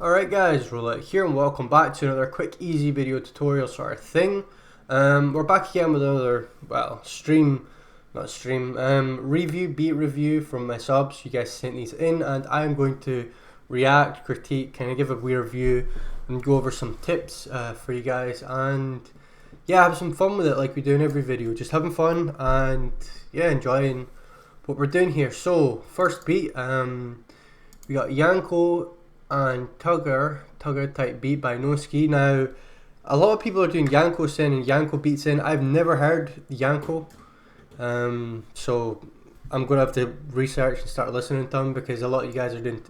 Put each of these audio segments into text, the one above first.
Alright guys, Rxllout here and welcome back to another quick easy video tutorial sort of thing. We're back again with another, review, beat review from my subs. You guys sent these in and I am going to react, critique, kind of give a wee review and go over some tips for you guys and yeah, have some fun with it like we do in every video. Just having fun and yeah, enjoying what we're doing here. So, first beat, we got Yanko and Tugger type beat by Norske. Now, a lot of people are doing Yanko in and Yanko beats in. I've never heard Yanko, so I'm gonna have to research and start listening to them because a lot of you guys are doing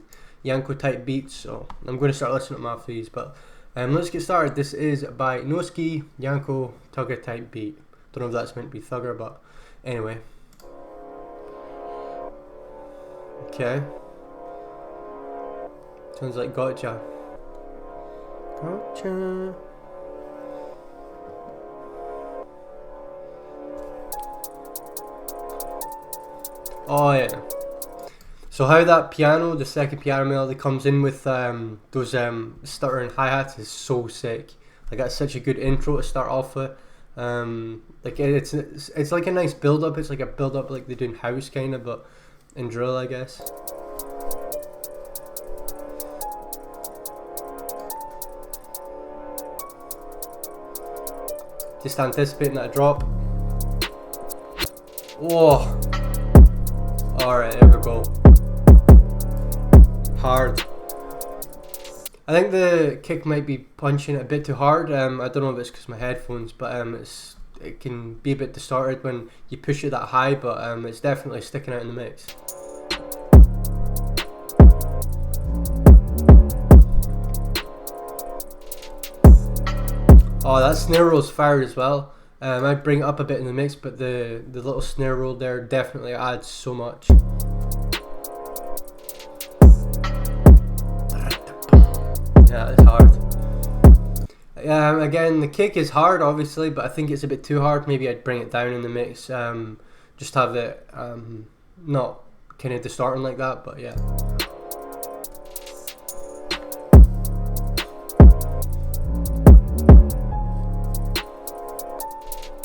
Yanko type beats. So I'm gonna start listening to them after these. But let's get started. This is by Norske, Yanko, Tugger type beat. Don't know if that's meant to be Thugger, but anyway. Okay. Sounds like gotcha. Gotcha. Oh yeah. So how that piano, the second piano melody comes in with those stuttering hi-hats is so sick. Like that's such a good intro to start off with. Like it's like a nice build up. It's like a build up like they do in house kind of, but in drill I guess. Just anticipating that drop. Oh! Alright, there we go. Hard. I think the kick might be punching it a bit too hard. I don't know if it's because my headphones, but it can be a bit distorted when you push it that high, but it's definitely sticking out in the mix. Oh, that snare roll's fired as well. I bring it up a bit in the mix, but the little snare roll there definitely adds so much. Yeah, it's hard. Again, the kick is hard, obviously, but I think it's a bit too hard. Maybe I'd bring it down in the mix. Just have it not kind of distorting like that, but yeah.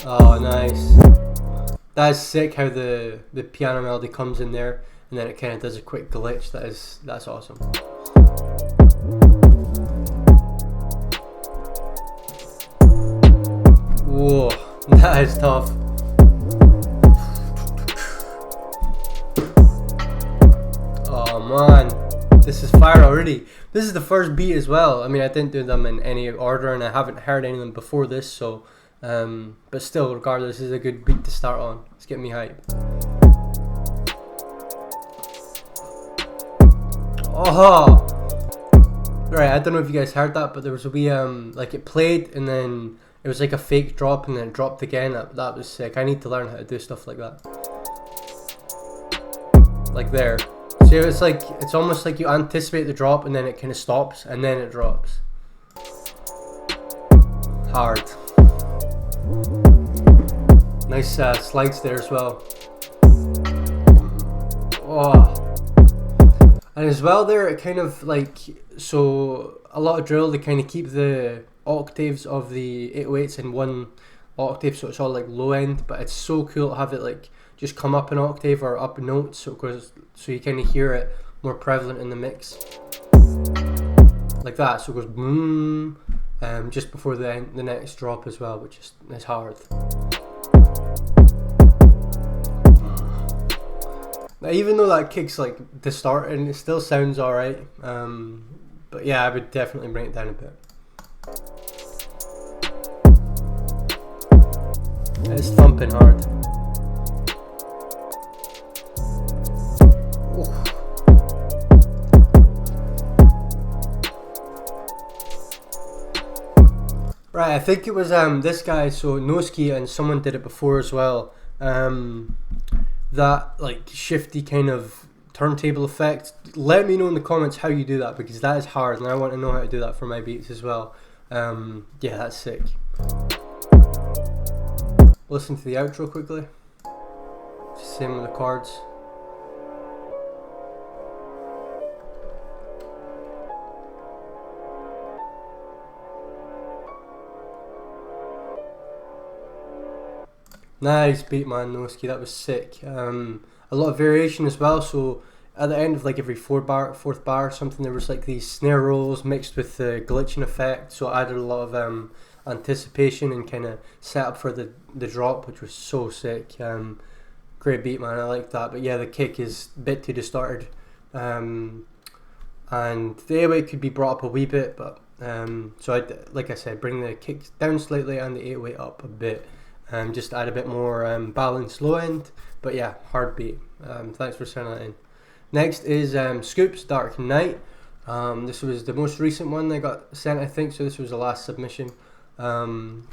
Oh, nice. That's sick how the piano melody comes in there and then it kind of does a quick glitch. That's awesome. Whoa, that is tough. Oh man, this is fire already. This is the first beat as well. I mean, I didn't do them in any order and I haven't heard any of them before this, so but still, regardless, this is a good beat to start on. It's getting me hyped. Oh! Right, I don't know if you guys heard that, but there was a wee, like it played and then it was like a fake drop and then it dropped again. That was sick. I need to learn how to do stuff like that. Like there. See, it's almost like you anticipate the drop and then it kind of stops and then it drops. Hard. Nice slides there as well. Oh. And as well there, it kind of like, so a lot of drill, they kind of keep the octaves of the 808s in one octave, so it's all like low end, but it's so cool to have it like just come up an octave or up notes, so you kind of hear it more prevalent in the mix. Like that, so it goes boom. Just before the next drop as well, which is hard. Now, even though that kick's like distorted, it still sounds alright. But yeah, I would definitely bring it down a bit. It's thumping hard. Right, I think it was this guy, so Norske, and someone did it before as well. That like shifty kind of turntable effect. Let me know in the comments how you do that because that is hard, and I want to know how to do that for my beats as well. Yeah, that's sick. Listen to the outro quickly. Same with the chords. Nice beat, man, Norske. That was sick. A lot of variation as well. So at the end of like every fourth bar or something, there was like these snare rolls mixed with the glitching effect. So I added a lot of anticipation and kind of set up for the drop, which was so sick. Great beat, man. I like that. But yeah, the kick is a bit too distorted. And the 808 could be brought up a wee bit, but so like I said, bring the kick down slightly and the 808 up a bit. Just add a bit more balance low end. But yeah, hard beat. Thanks for sending that in. Next is Scoop's Dark Knight. This was the most recent one that got sent, I think, so this was the last submission. But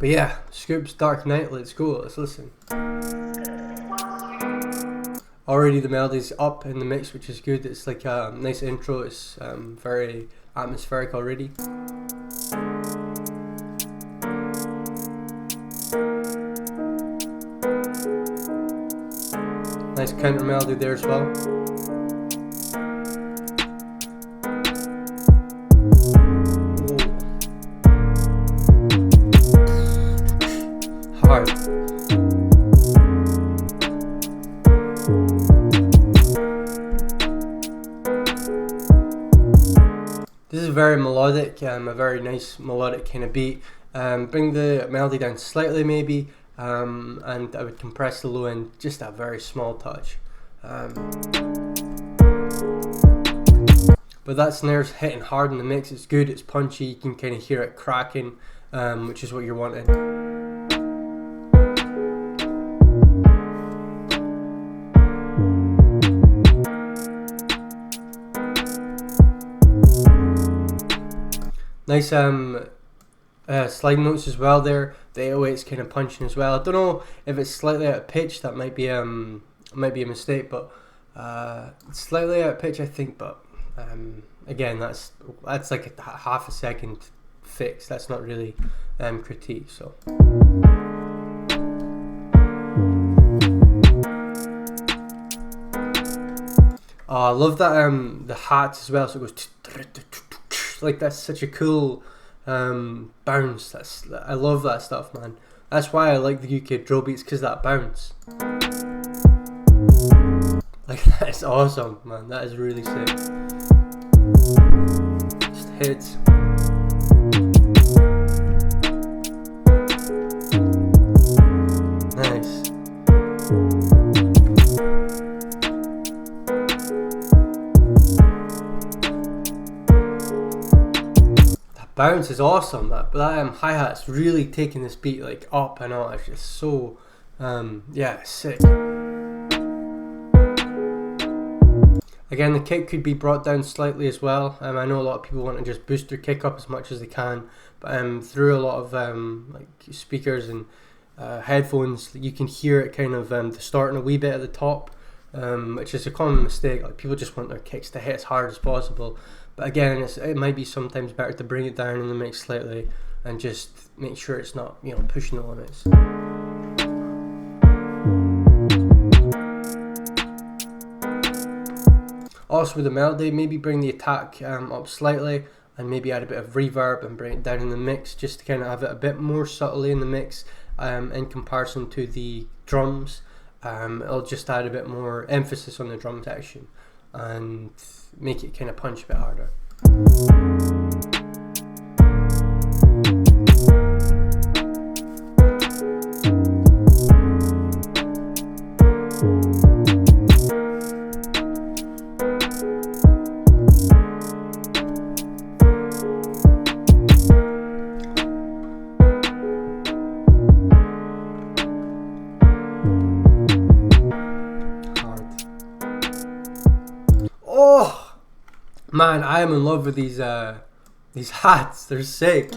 yeah, Scoop's Dark Knight, let's go, let's listen. Already the melody's up in the mix, which is good. It's like a nice intro. It's very atmospheric already. Nice counter melody there as well. Hard. This is very melodic, a very nice melodic kind of beat. Bring the melody down slightly maybe, and I would compress the low end just a very small touch. But that snare's hitting hard in the mix. It's good, it's punchy, you can kind of hear it cracking, which is what you're wanting. Nice slide notes as well there. The 808's kind of punching as well. I don't know if it's slightly out of pitch. That might be a mistake, but slightly out of pitch, I think. But again, that's like a half a second fix. That's not really critique. So. I love that the hats as well. So it goes like that's such a cool bounce. I love that stuff, man. That's why I like the UK drill beats, because that bounce. Like that's awesome, man. That is really sick. Just hits. Nice. Bounce is awesome. That hi-hat's really taking this beat like up and on. It's just so yeah, sick. Again, the kick could be brought down slightly as well. I know a lot of people want to just boost their kick up as much as they can, but through a lot of like speakers and headphones, you can hear it kind of distorting a wee bit at the top, which is a common mistake. Like people just want their kicks to hit as hard as possible. But again, it might be sometimes better to bring it down in the mix slightly and just make sure it's not, you know, pushing the limits. Also with the melody, maybe bring the attack up slightly and maybe add a bit of reverb and bring it down in the mix just to kind of have it a bit more subtly in the mix in comparison to the drums. It'll just add a bit more emphasis on the drum section and make it kind of punch a bit harder. Oh man, I am in love with these hats. They're sick.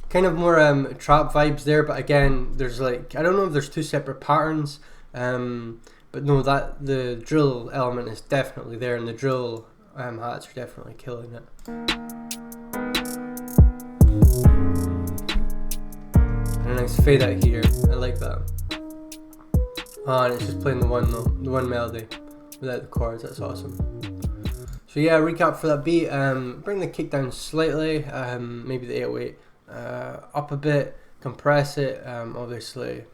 Kind of more trap vibes there, but again, there's like, I don't know if there's two separate patterns, but no, that the drill element is definitely there, and the drill hats are definitely killing it. And a nice fade out here. I like that. Oh, and it's just playing the one note, the one melody without the chords. That's awesome. So yeah, recap for that beat. Bring the kick down slightly, maybe the 808 up a bit, compress it, obviously.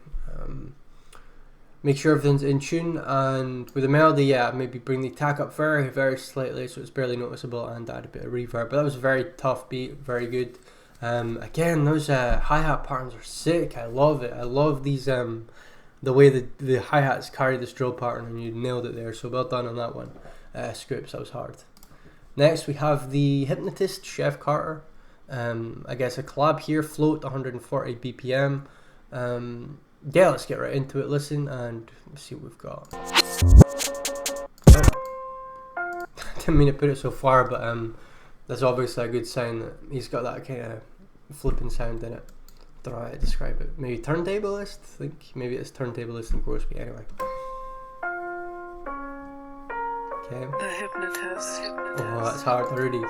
Make sure everything's in tune, and with the melody, yeah, maybe bring the attack up very, very slightly so it's barely noticeable, and add a bit of reverb. But that was a very tough beat, very good. Again, those hi-hat patterns are sick. I love it. I love these, the way the hi-hats carry this drill pattern, and you nailed it there. So well done on that one. Scoops, that was hard. Next, we have the Hypnotist, Chef Carter. I guess a collab here, float 140 BPM. Yeah, let's get right into it, listen, and see what we've got. Oh. Didn't mean to put it so far, but that's obviously a good sign that he's got that kind of flipping sound in it. Don't know how to describe it. Maybe turntablist? I think maybe it's turntablist and gross beat, anyway. Okay. The Hypnotist. Oh, that's hard already.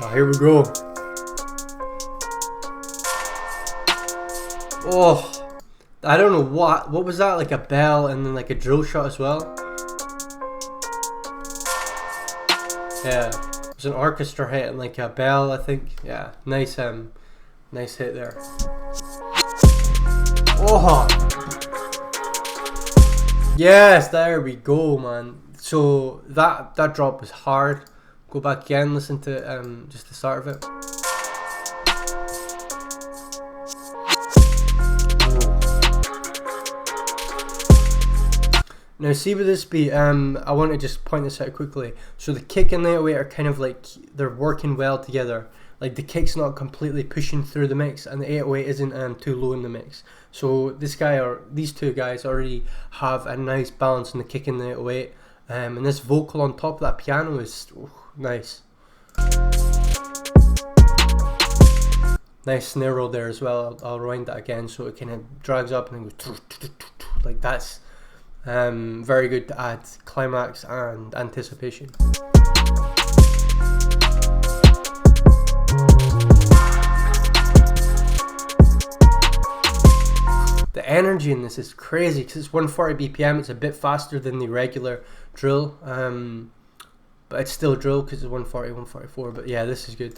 Oh, here we go. Oh, I don't know what was that, like a bell and then like a drill shot as well? Yeah, it was an orchestra hit and like a bell, I think. Yeah, nice nice hit there. Oh, yes, there we go, man. So that drop was hard. Go back again, listen to just the start of it. Now see with this beat, I want to just point this out quickly. So the kick and the 808 are kind of like, they're working well together. Like the kick's not completely pushing through the mix, and the 808 isn't too low in the mix. So this guy, or these two guys, already have a nice balance in the kick and the 808. And this vocal on top of that piano is nice. Nice snare roll there as well. I'll rewind that again so it kind of drags up and then goes like that's. Very good to add climax and anticipation. The energy in this is crazy because it's 140 BPM. It's a bit faster than the regular drill, but it's still drill because it's 140, 144. But yeah, this is good.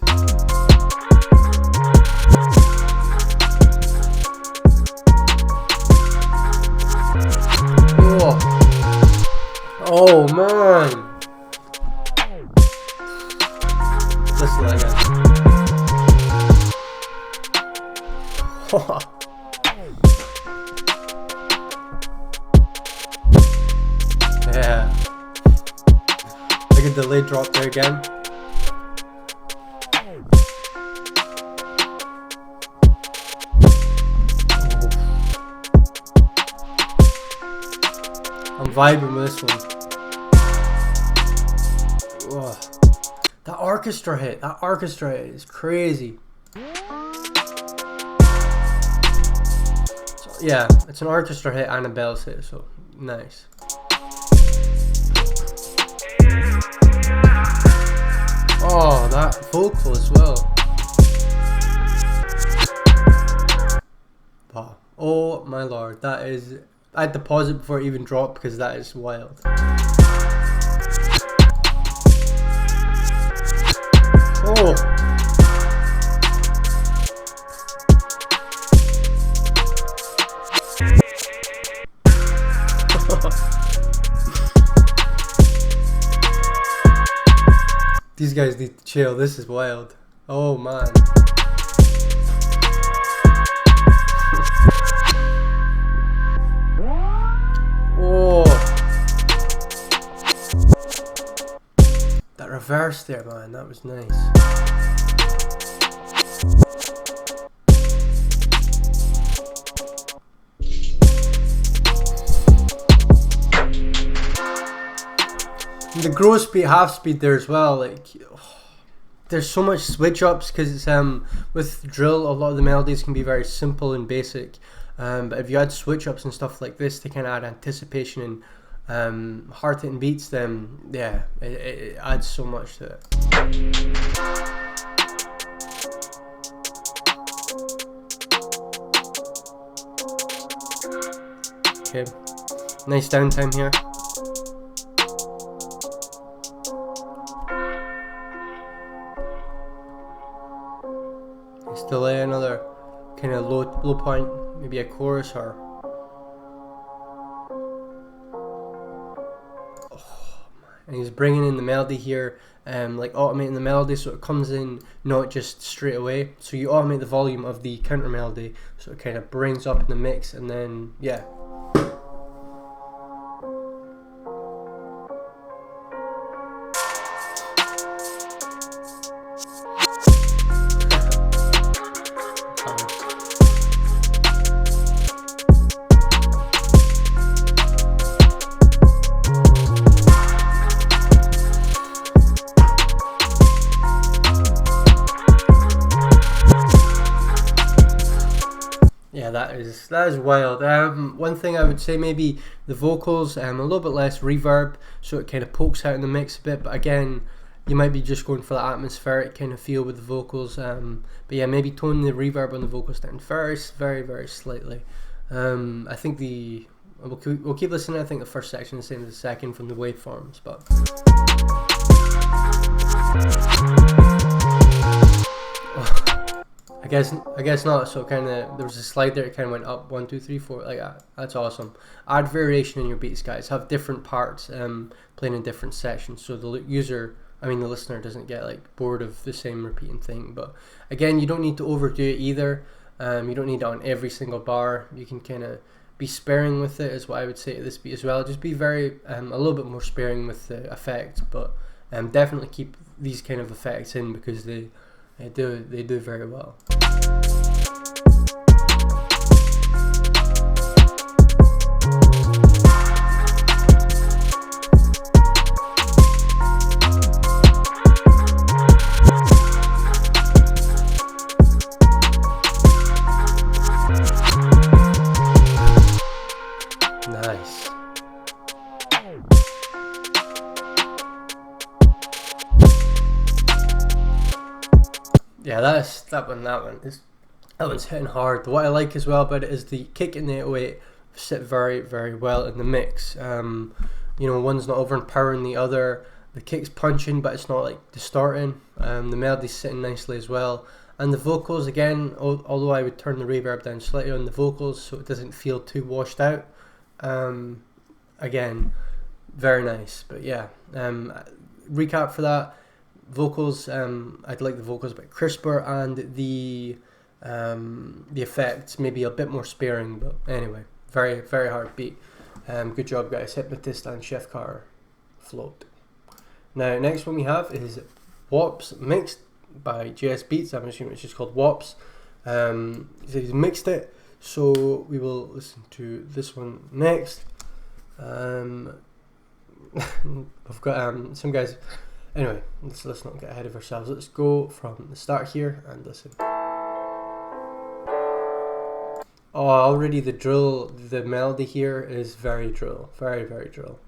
Oh man! Listen to that again. Yeah. Look at the lid drop there again. I'm vibing with this one. Ugh. That orchestra hit is crazy. So, yeah, it's an orchestra hit and a bells hit, so nice. Oh, that vocal as well. Wow. Oh my lord, that is... I had to pause it before it even dropped because that is wild. Oh! These guys need to chill, this is wild. Oh man. Oh! That reverse there, man, that was nice. And the gross speed, half speed there as well, like, there's so much switch ups because it's with drill a lot of the melodies can be very simple and basic, but if you add switch ups and stuff like this to kind of add anticipation and hard hitting beats, then yeah, it adds so much to it. Okay, nice downtime here. delay, another kind of low point, maybe a chorus or. And he's bringing in the melody here, like automating the melody so it comes in not just straight away. So you automate the volume of the counter melody so it kind of brings up in the mix, and then yeah. Yeah, that is wild. One thing I would say, maybe the vocals, a little bit less reverb, so it kind of pokes out in the mix a bit. But again, you might be just going for the atmospheric kind of feel with the vocals. But yeah, maybe tone the reverb on the vocals down very slightly. I think we'll keep listening. I think the first section is the same as the second from the waveforms, but. I guess not. So kind of there was a slide there. It kind of went up 1, 2, 3, 4 like that. That's awesome. Add variation in your beats, guys. Have different parts playing in different sections, so the listener doesn't get like bored of the same repeating thing. But again, you don't need to overdo it either. You don't need it on every single bar. You can kind of be sparing with it, is what I would say to this beat as well. Just be very a little bit more sparing with the effects, but definitely keep these kind of effects in because they do very well. Nice. Yeah, that one's hitting hard. What I like as well about it is the kick and the 808 sit very well in the mix. One's not overpowering the other. The kick's punching, but it's not like distorting. The melody's sitting nicely as well. And the vocals, again, although I would turn the reverb down slightly on the vocals so it doesn't feel too washed out. Again, very nice. But yeah, recap for that. Vocals, I'd like the vocals a bit crisper, and the effects maybe a bit more sparing, but anyway, very hard beat. Good job, guys. Hypnotist and Chef Carter Float. Now, next one we have is Wops, mixed by JS Beats. I'm assuming it's just called Wops. He's mixed it, so we will listen to this one next. I've got some guys. Anyway, let's not get ahead of ourselves. Let's go from the start here and listen. Oh, already the melody here is very drill, very drill.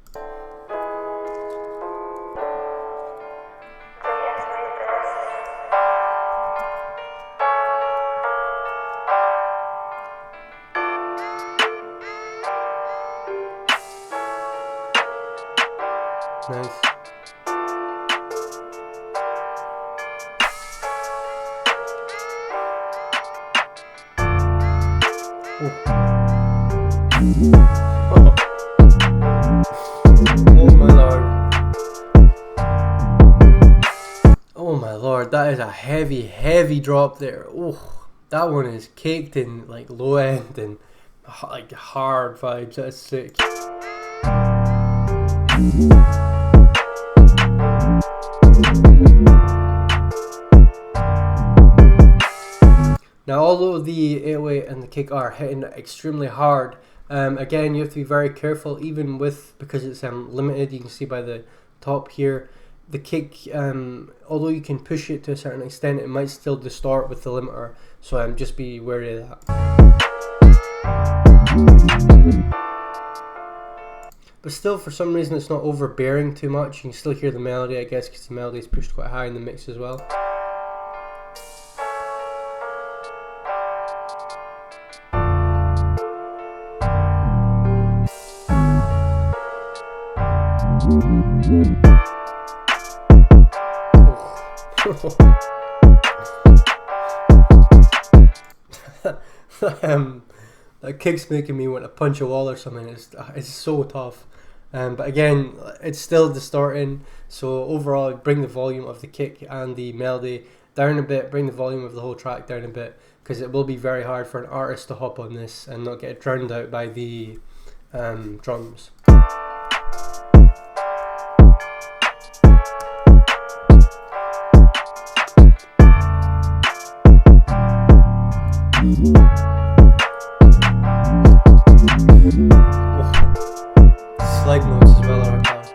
Nice. Oh my lord, that is a heavy drop there. Oh, that one is caked in like low end and like hard vibes. That's sick. Now, although the 808 and the kick are hitting extremely hard, again, you have to be very careful, even because it's limited. You can see by the top here, the kick, although you can push it to a certain extent, it might still distort with the limiter, so just be wary of that. But still, for some reason, it's not overbearing too much. You can still hear the melody, I guess, because the melody is pushed quite high in the mix as well. that kick's making me want to punch a wall or something. It's so tough. But again, it's still distorting. So overall, bring the volume of the kick and the melody down a bit. Bring the volume of the whole track down a bit, because it will be very hard for an artist to hop on this and not get drowned out by the drums. Slide notes as well are hard.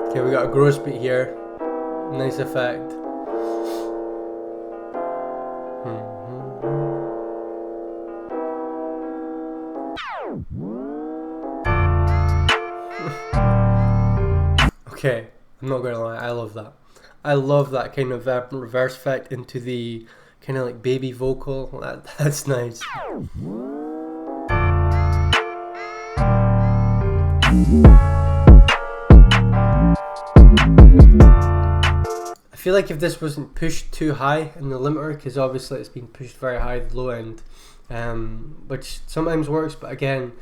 Okay, we got a gross beat here. Nice effect. Okay, I'm not gonna lie, I love that. I love that kind of reverse effect into the kind of like baby vocal. That's nice. I feel like if this wasn't pushed too high in the limiter, because obviously it's been pushed very high at the low end, which sometimes works, but again,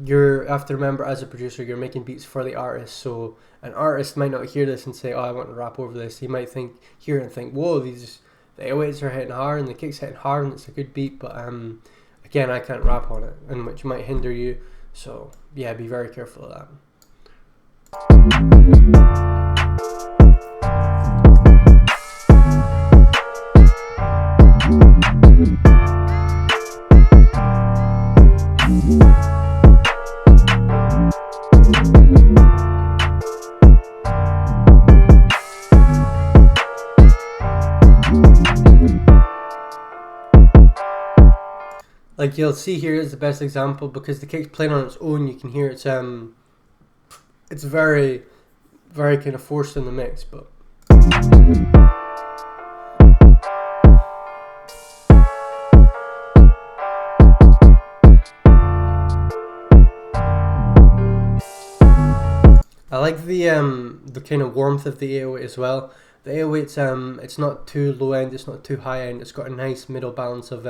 you have to remember as a producer, you're making beats for the artist, so an artist might not hear this and say, oh, I want to rap over this. He might hear it and think, whoa, the 808s are hitting hard and the kick's hitting hard and it's a good beat, but again, I can't rap on it, and which might hinder you, so yeah, be very careful of that. Like you'll see here is the best example, because the kick's playing on its own. You can hear it's very, very kind of forced in the mix, but I like the kind of warmth of the 808 as well. The 808's it's not too low end, it's not too high end. It's got a nice middle balance of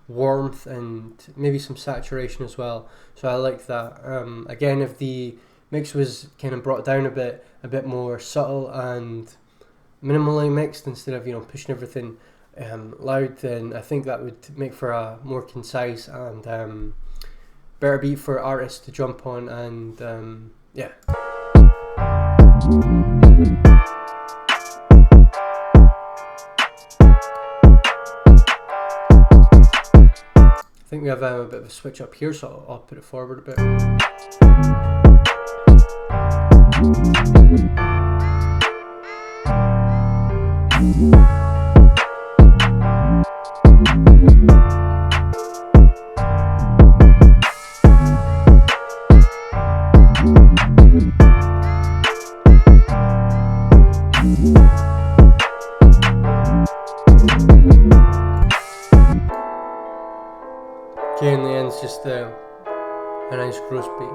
warmth and maybe some saturation as well, so I like that. Again, if the mix was kind of brought down a bit more subtle and minimally mixed instead of pushing everything loud, then I think that would make for a more concise and better beat for artists to jump on, and yeah. I think we have a bit of a switch up here, so I'll put it forward a bit. Okay, in the end, it's just a nice gross beat.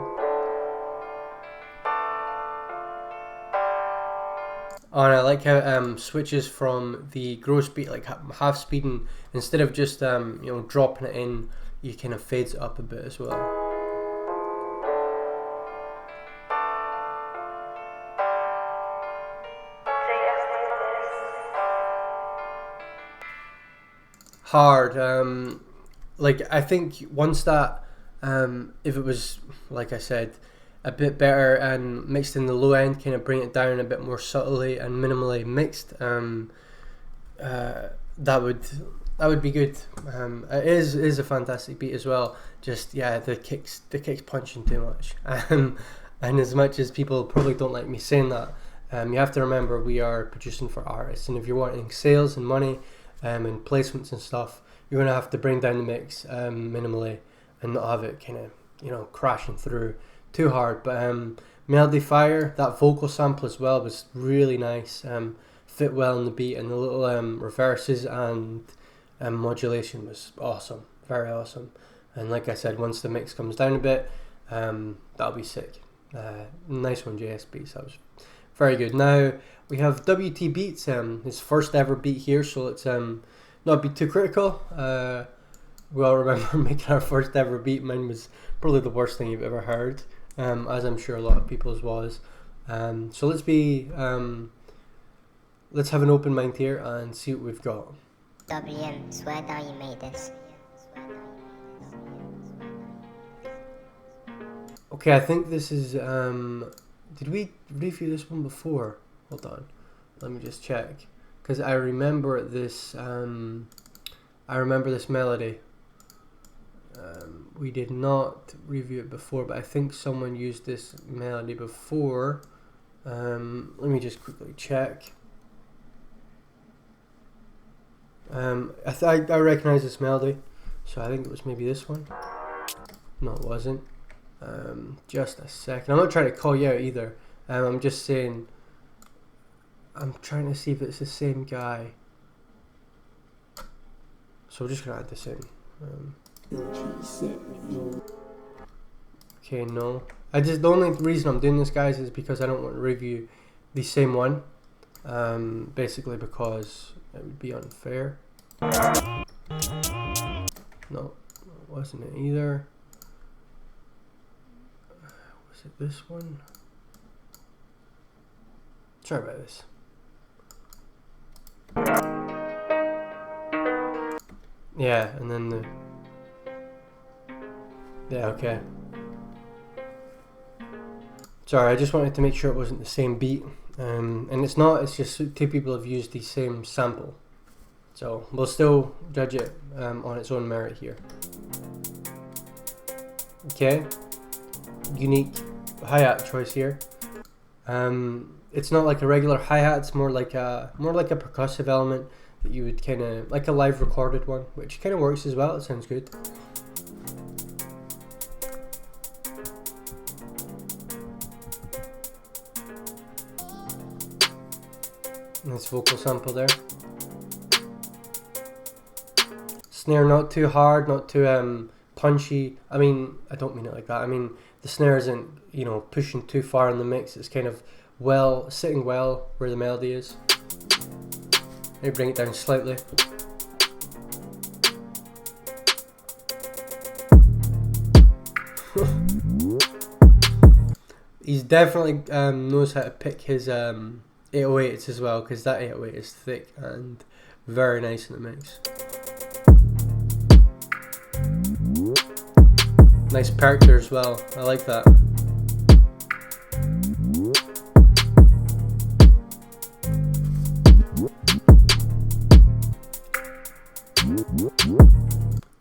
Oh, and I like how it switches from the gross beat, like half speeding, instead of just dropping it in, you kind of fades it up a bit as well. Hard. Like I think once that, if it was, like I said, a bit better and mixed in the low end, kind of bring it down a bit more subtly and minimally mixed, that would be good. It is a fantastic beat as well. Just the kicks punching too much. And as much as people probably don't like me saying that, you have to remember we are producing for artists, and if you're wanting sales and money and placements and stuff, you're gonna have to bring down the mix minimally and not have it kind of crashing through too hard. But Melody Fire, that vocal sample as well was really nice. Fit well in the beat, and the little reverses and modulation was awesome, very awesome. And like I said, once the mix comes down a bit, that'll be sick. Nice one, JSB. So that was Very good. Now we have WT Beats, his first ever beat here, so let's not be too critical. We all remember making our first ever beat. Mine was probably the worst thing you've ever heard, as I'm sure a lot of people's was. So let's have an open mind here and see what we've got. WM, swear down you made this. Okay, I think this is, did we review this one before? Hold on, let me just check, because I remember this, melody. We did not review it before, but I think someone used this melody before. Let me just quickly check. I recognize this melody, so I think it was maybe this one. No, it wasn't. Just a second. I'm not trying to call you out either. I'm just saying. I'm trying to see if it's the same guy. So we're just gonna add this in. Okay, no. The only reason I'm doing this, guys, is because I don't want to review the same one. Basically because it would be unfair. No, it wasn't it either. Was it this one? Sorry about this. Yeah, and then the... Yeah, okay. Sorry, I just wanted to make sure it wasn't the same beat. And it's not, it's just two people have used the same sample. So we'll still judge it on its own merit here. Okay. Unique hi-hat choice here. It's not like a regular hi-hat, it's more like a percussive element that you would kind of, like a live recorded one, which kind of works as well. It sounds good. Nice vocal sample there. Snare not too hard, not too punchy. I mean, I don't mean it like that. I mean, the snare isn't, you know, pushing too far in the mix. It's kind of sitting well where the melody is. Maybe bring it down slightly. He's definitely knows how to pick his 808s as well, because that 808 is thick and very nice in the mix. Nice perk there as well. I like that.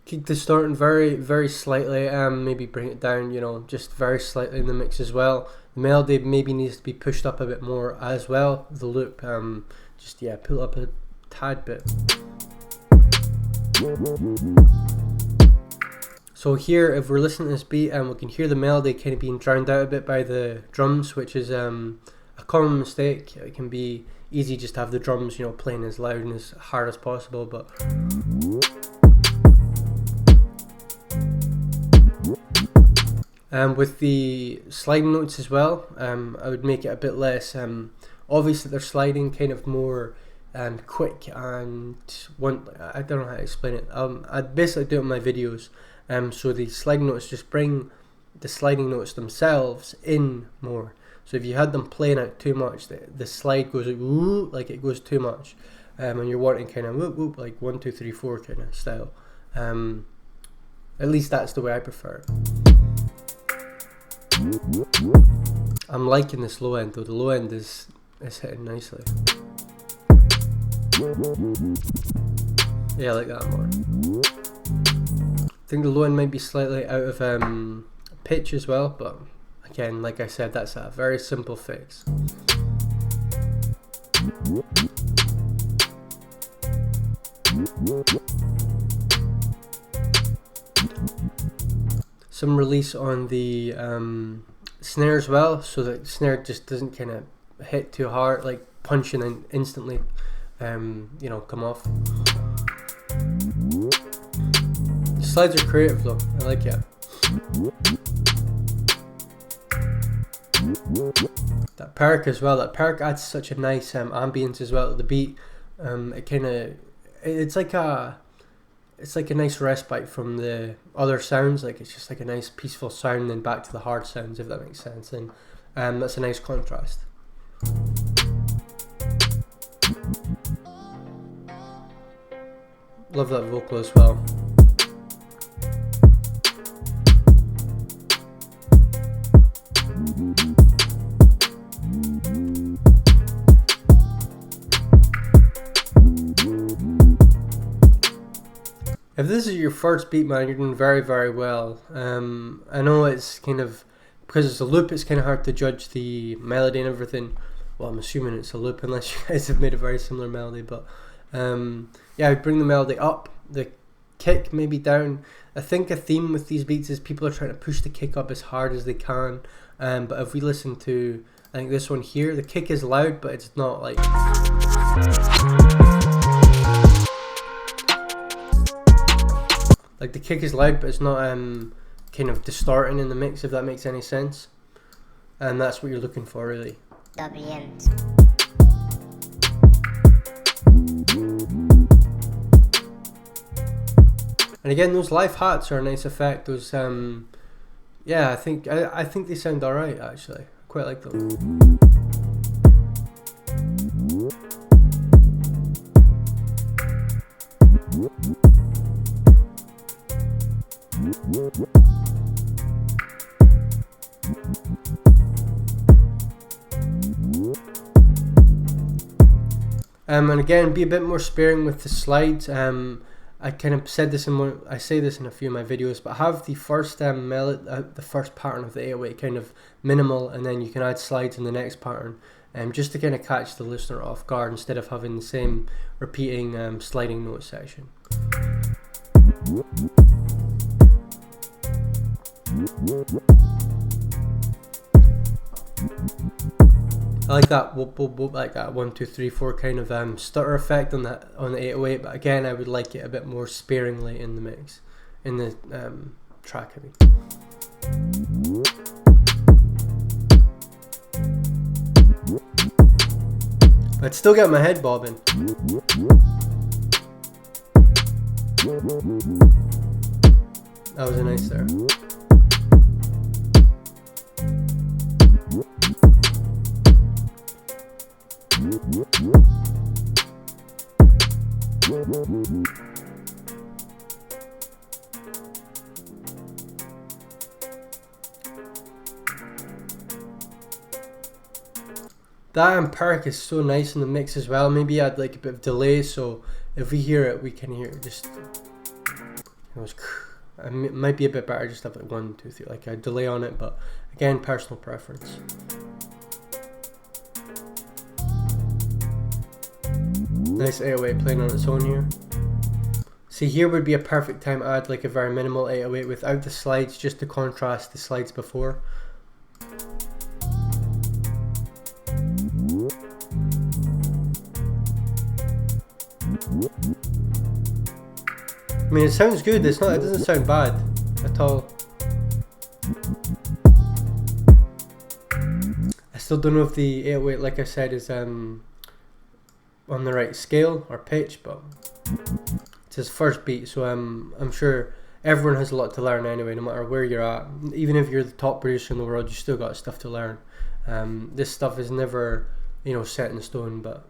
Keep the starting very, very slightly. Maybe bring it down, you know, just very slightly in the mix as well. The melody maybe needs to be pushed up a bit more as well. The loop, just yeah, pull up a tad bit. So here, if we're listening to this beat, we can hear the melody kind of being drowned out a bit by the drums, which is a common mistake. It can be easy just to have the drums, you know, playing as loud and as hard as possible, but with the sliding notes as well, I would make it a bit less obvious that they're sliding, kind of more quick and I don't know how to explain it. I basically do it in my videos. So the sliding notes just bring the sliding notes themselves in more. So if you had them playing out too much, the slide goes like, woo, like it goes too much, and you're wanting kind of whoop whoop, like 1 2 3 4 kind of style. At least that's the way I prefer it. I'm liking this low end though. The low end is hitting nicely. Yeah, I like that more. I think the low end might be slightly out of pitch as well, but again, like I said, that's a very simple fix. Some release on the snare as well, so that the snare just doesn't kind of hit too hard, like punch and then instantly you know, come off. The slides are creative though, I like it. That perk as well. That perk adds such a nice ambience as well to the beat. It's like a nice respite from the other sounds. Like it's just like a nice peaceful sound, then back to the hard sounds, if that makes sense. And that's a nice contrast. Love that vocal as well. If this is your first beat, man, you're doing very, very well. I know it's kind of, because it's a loop, it's kind of hard to judge the melody and everything. Well, I'm assuming it's a loop unless you guys have made a very similar melody, but yeah, I'd bring the melody up, the kick maybe down. I think a theme with these beats is people are trying to push the kick up as hard as they can, but if we listen to, I think this one here, the kick is loud, but it's not like... Like the kick is loud, but it's not kind of distorting in the mix, if that makes any sense. And that's what you're looking for, really. WMs. And again, those live hats are a nice effect. Those, yeah, I think they sound alright actually. I quite like them. And again, be a bit more sparing with the slides. I kind of said this I say this in a few of my videos, but have the first the first pattern of the 808 kind of minimal, and then you can add slides in the next pattern, just to kind of catch the listener off guard instead of having the same repeating sliding note section. I like that whoop whoop whoop, like that 1 2 3 4 kind of stutter effect on the 808, but again I would like it a bit more sparingly in the mix, in the track. I mean, I'd still get my head bobbing. That was a nice there. That perk is so nice in the mix as well. Maybe add like a bit of delay, so if we hear it, we can hear it just. It might be a bit better just to have like 1 2 3, like a delay on it, but again, personal preference. Nice 808 playing on its own here. See, here would be a perfect time to add like a very minimal 808 without the slides, just to contrast the slides before. I mean, it sounds good. It doesn't sound bad at all. I still don't know if the 808, like I said, is on the right scale or pitch, but it's his first beat, so I'm sure everyone has a lot to learn anyway, no matter where you're at. Even if you're the top producer in the world, you still got stuff to learn. This stuff is never, set in stone, but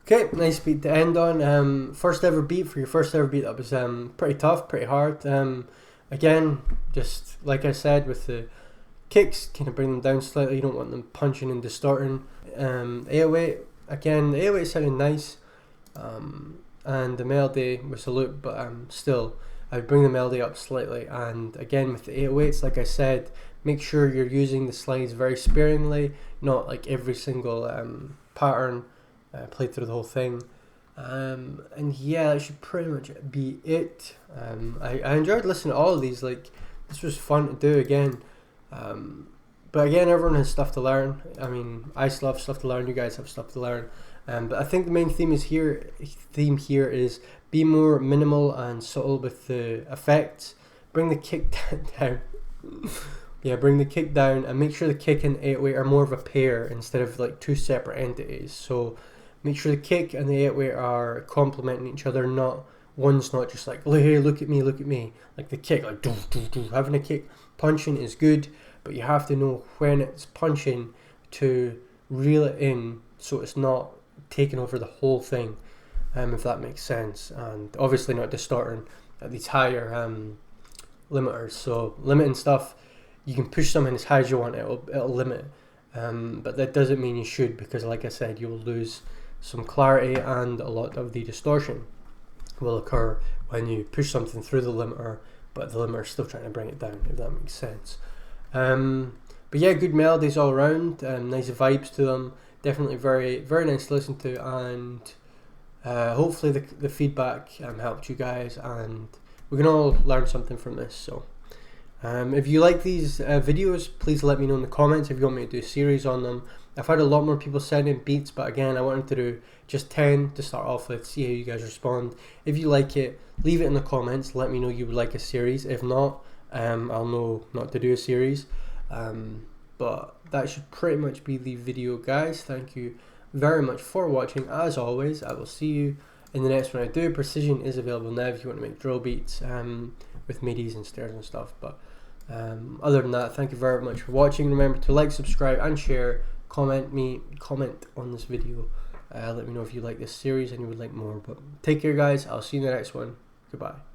okay, nice beat to end on. First ever beat for your first ever beat. That was pretty tough, pretty hard. Again, just like I said, with the kicks, kind of bring them down slightly. You don't want them punching and distorting. 808, again, the 808 sounded nice, and the melody was a loop, but still, I'd bring the melody up slightly. And again, with the 808s, like I said, make sure you're using the slides very sparingly, not like every single pattern played through the whole thing. And yeah, that should pretty much be it. I enjoyed listening to all of these. Like, this was fun to do again. But again, everyone has stuff to learn. I mean, I still have stuff to learn. You guys have stuff to learn. But I think the main theme here is be more minimal and subtle with the effects. Bring the kick down. Yeah, bring the kick down and make sure the kick and 808 are more of a pair instead of like two separate entities. So make sure the kick and the 808 are complementing each other, one's not just like, hey, look at me, like the kick, like having a kick punching is good, but you have to know when it's punching to reel it in so it's not taking over the whole thing, if that makes sense, and obviously not distorting at these higher limiters. So limiting stuff, you can push something as high as you want, it'll limit, but that doesn't mean you should, because like I said, you will lose some clarity and a lot of the distortion will occur when you push something through the limiter, but the limiter is still trying to bring it down, if that makes sense. But yeah, good melodies all around, nice vibes to them, definitely very, very nice to listen to, and hopefully the feedback helped you guys, and we can all learn something from this. So if you like these videos, please let me know in the comments if you want me to do a series on them. I've had a lot more people send in beats, but again, I wanted to do just 10 to start off with, see how you guys respond. If you like it, leave it in the comments, let me know you would like a series. If not, I'll know not to do a series. But that should pretty much be the video, guys. Thank you very much for watching. As always, I will see you in the next one I do. Precision is available now if you want to make drill beats with midis and stairs and stuff. But other than that, thank you very much for watching. Remember to like, subscribe and share. Comment on this video. Let me know if you like this series and you would like more. But take care, guys. I'll see you in the next one. Goodbye.